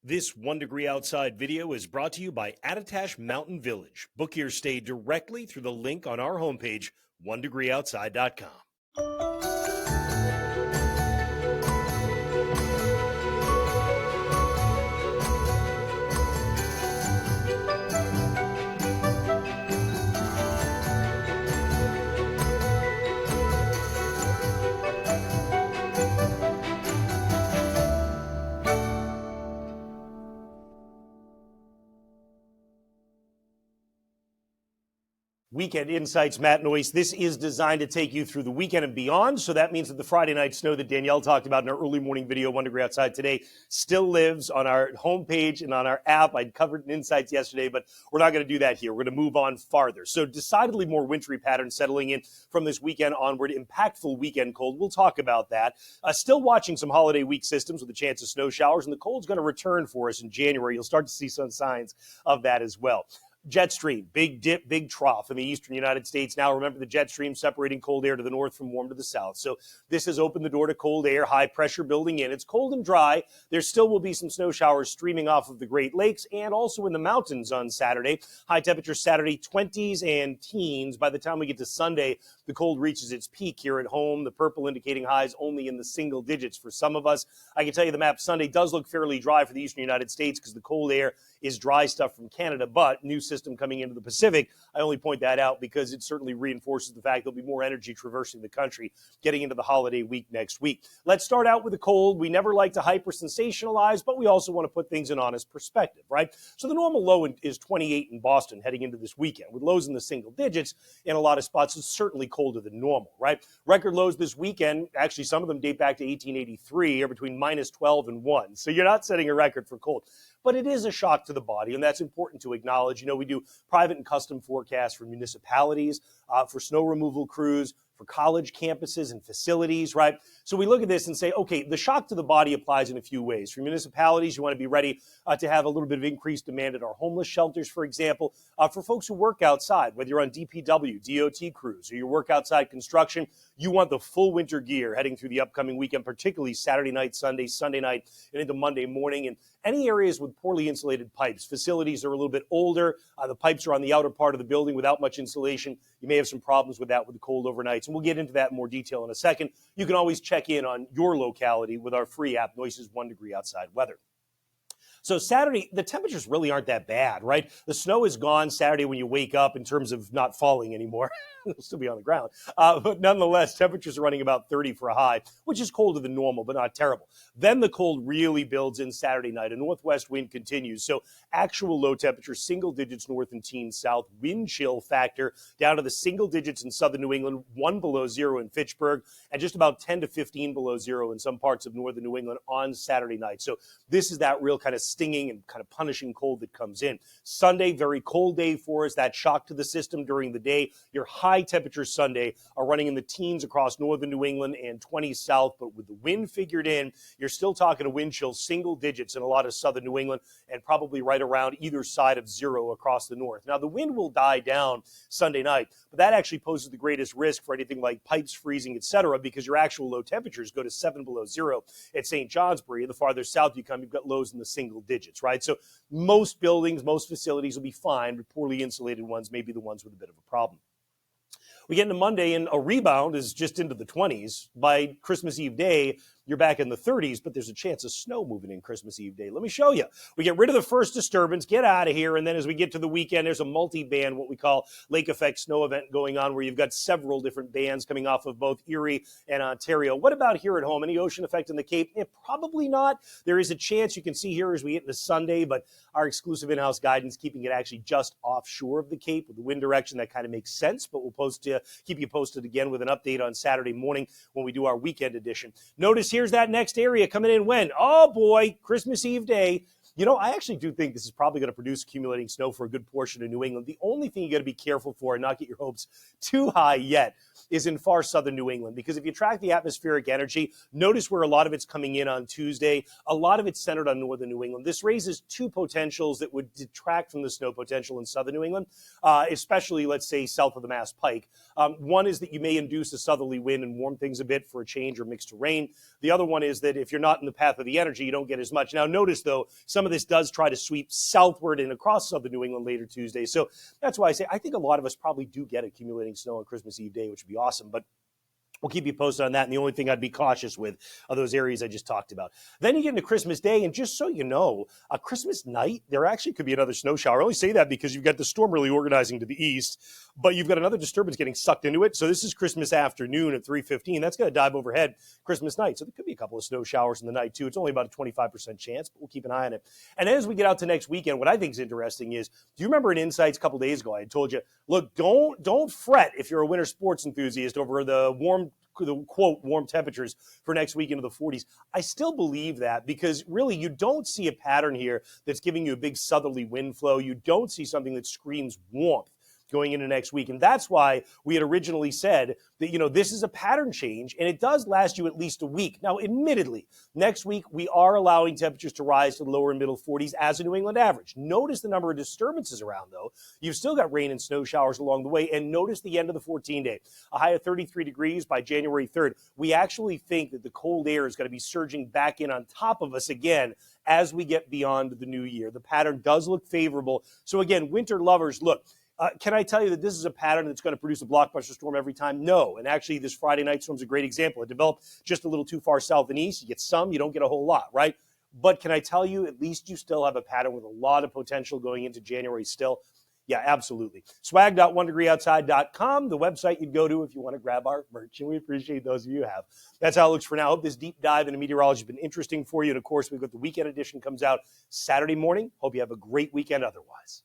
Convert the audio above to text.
This 1 Degree Outside video is brought to you by Attitash Mountain Village. Book your stay directly through the link on our homepage, onedegreeoutside.com. Weekend Insights, Matt Noyes. This is designed to take you through the weekend and beyond. So that means that the Friday night snow that Danielle talked about in our early morning video, 1 Degree Outside today, still lives on our homepage and on our app. I covered in Insights yesterday, but we're not going to do that here. We're going to move on farther. So decidedly more wintry patterns settling in from this weekend onward. Impactful weekend cold. We'll talk about that. Still watching some holiday week systems with a chance of snow showers, and the cold's going to return for us in January. You'll start to see some signs of that as well. Jet stream, big dip, big trough in the eastern United States. Now, remember the jet stream separating cold air to the north from warm to the south. So this has opened the door to cold air, high pressure building in. It's cold and dry. There still will be some snow showers streaming off of the Great Lakes and also in the mountains on Saturday. High temperature Saturday, 20s and teens. By the time we get to Sunday, the cold reaches its peak here at home. The purple indicating highs only in the single digits for some of us. I can tell you the map Sunday does look fairly dry for the eastern United States because the cold air is dry stuff from Canada, but new system coming into the Pacific. I only point that out because it certainly reinforces the fact there'll be more energy traversing the country getting into the holiday week next week. Let's start out with the cold. We never like to hyper-sensationalize, but we also want to put things in honest perspective, right? So the normal low is 28 in Boston heading into this weekend. With lows in the single digits in a lot of spots, it's certainly colder than normal, right? Record lows this weekend, actually some of them date back to 1883, are between minus 12 and 1. So you're not setting a record for cold. But it is a shock to the body, and that's important to acknowledge. You know, we do private and custom forecasts for municipalities, for snow removal crews, for college campuses and facilities, right? So we look at this and say, okay, the shock to the body applies in a few ways. For municipalities, you want to be ready to have a little bit of increased demand at our homeless shelters, for example. For folks who work outside, whether you're on DPW, DOT crews, or you work outside construction, you want the full winter gear heading through the upcoming weekend, particularly Saturday night, Sunday night, and into Monday morning. And any areas with poorly insulated pipes, facilities are a little bit older, the pipes are on the outer part of the building without much insulation. You may have some problems with that with the cold overnights, and we'll get into that in more detail in a second. You can always check in on your locality with our free app, Noyes' 1 Degree Outside Weather. So Saturday, the temperatures really aren't that bad, right? The snow is gone Saturday when you wake up in terms of not falling anymore. It'll still be on the ground. But nonetheless, temperatures are running about 30 for a high, which is colder than normal, but not terrible. Then the cold really builds in Saturday night. A northwest wind continues. So actual low temperature, single digits north and teens south. Wind chill factor down to the single digits in southern New England, 1 below zero in Fitchburg, and just about 10 to 15 below zero in some parts of northern New England on Saturday night. So this is that real kind of stinging and kind of punishing cold that comes in. Sunday, very cold day for us. That shock to the system during the day. Your high temperatures Sunday are running in the teens across northern New England and 20 south, but with the wind figured in, you're still talking a wind chill single digits in a lot of southern New England and probably right around either side of zero across the north. Now, the wind will die down Sunday night, but that actually poses the greatest risk for anything like pipes freezing, etc., because your actual low temperatures go to 7 below zero at St. Johnsbury. The farther south you come, you've got lows in the single digits, right? So most buildings, most facilities will be fine, but poorly insulated ones may be the ones with a bit of a problem. We get into Monday, and a rebound is just into the 20s. By Christmas Eve day, you're back in the 30s, but there's a chance of snow moving in Christmas Eve day. Let me show you. We get rid of the first disturbance, get out of here, and then as we get to the weekend, there's a multi-band, what we call lake effect snow event going on, where you've got several different bands coming off of both Erie and Ontario. What about here at home? Any ocean effect in the Cape? Probably not. There is a chance you can see here as we get into Sunday, but our exclusive in-house guidance keeping it actually just offshore of the Cape with the wind direction. That kind of makes sense, but we'll keep you posted again with an update on Saturday morning when we do our weekend edition. Notice here's that next area coming in when? Oh boy, Christmas Eve day. You know, I actually do think this is probably going to produce accumulating snow for a good portion of New England. The only thing you got to be careful for and not get your hopes too high yet is in far southern New England, because if you track the atmospheric energy, notice where a lot of it's coming in on Tuesday. A lot of it's centered on northern New England. This raises two potentials that would detract from the snow potential in southern New England, especially, let's say, south of the Mass Pike. One is that you may induce a southerly wind and warm things a bit for a change or mix to rain. The other one is that if you're not in the path of the energy, you don't get as much. Now, notice, though, some some of this does try to sweep southward and across southern New England later Tuesday. So that's why I say I think a lot of us probably do get accumulating snow on Christmas Eve day, which would be awesome. But we'll keep you posted on that. And the only thing I'd be cautious with are those areas I just talked about. Then you get into Christmas Day, and just so you know, Christmas night, there actually could be another snow shower. I only say that because you've got the storm really organizing to the east, but you've got another disturbance getting sucked into it. So this is Christmas afternoon at 3:15. That's going to dive overhead Christmas night. So there could be a couple of snow showers in the night, too. It's only about a 25% chance, but we'll keep an eye on it. And as we get out to next weekend, what I think is interesting is, do you remember in Insights a couple days ago, I had told you, look, don't fret if you're a winter sports enthusiast over the quote warm temperatures for next week into the 40s. I still believe that because really you don't see a pattern here that's giving you a big southerly wind flow. You don't see something that screams warmth going into next week. And that's why we had originally said that, this is a pattern change and it does last you at least a week. Now, admittedly, next week we are allowing temperatures to rise to the lower and middle 40s as a New England average. Notice the number of disturbances around, though. You've still got rain and snow showers along the way. And notice the end of the 14-day, a high of 33 degrees by January 3rd. We actually think that the cold air is going to be surging back in on top of us again as we get beyond the new year. The pattern does look favorable. So again, winter lovers, look, can I tell you that this is a pattern that's going to produce a blockbuster storm every time? No. And actually, this Friday night storm is a great example. It developed just a little too far south and east. You get some, you don't get a whole lot, right? But can I tell you, at least you still have a pattern with a lot of potential going into January still. Yeah, absolutely. Swag.onedegreeoutside.com, the website you'd go to if you want to grab our merch, and we appreciate those of you who have. That's how it looks for now. I hope this deep dive into meteorology has been interesting for you. And, of course, we've got the weekend edition comes out Saturday morning. Hope you have a great weekend otherwise.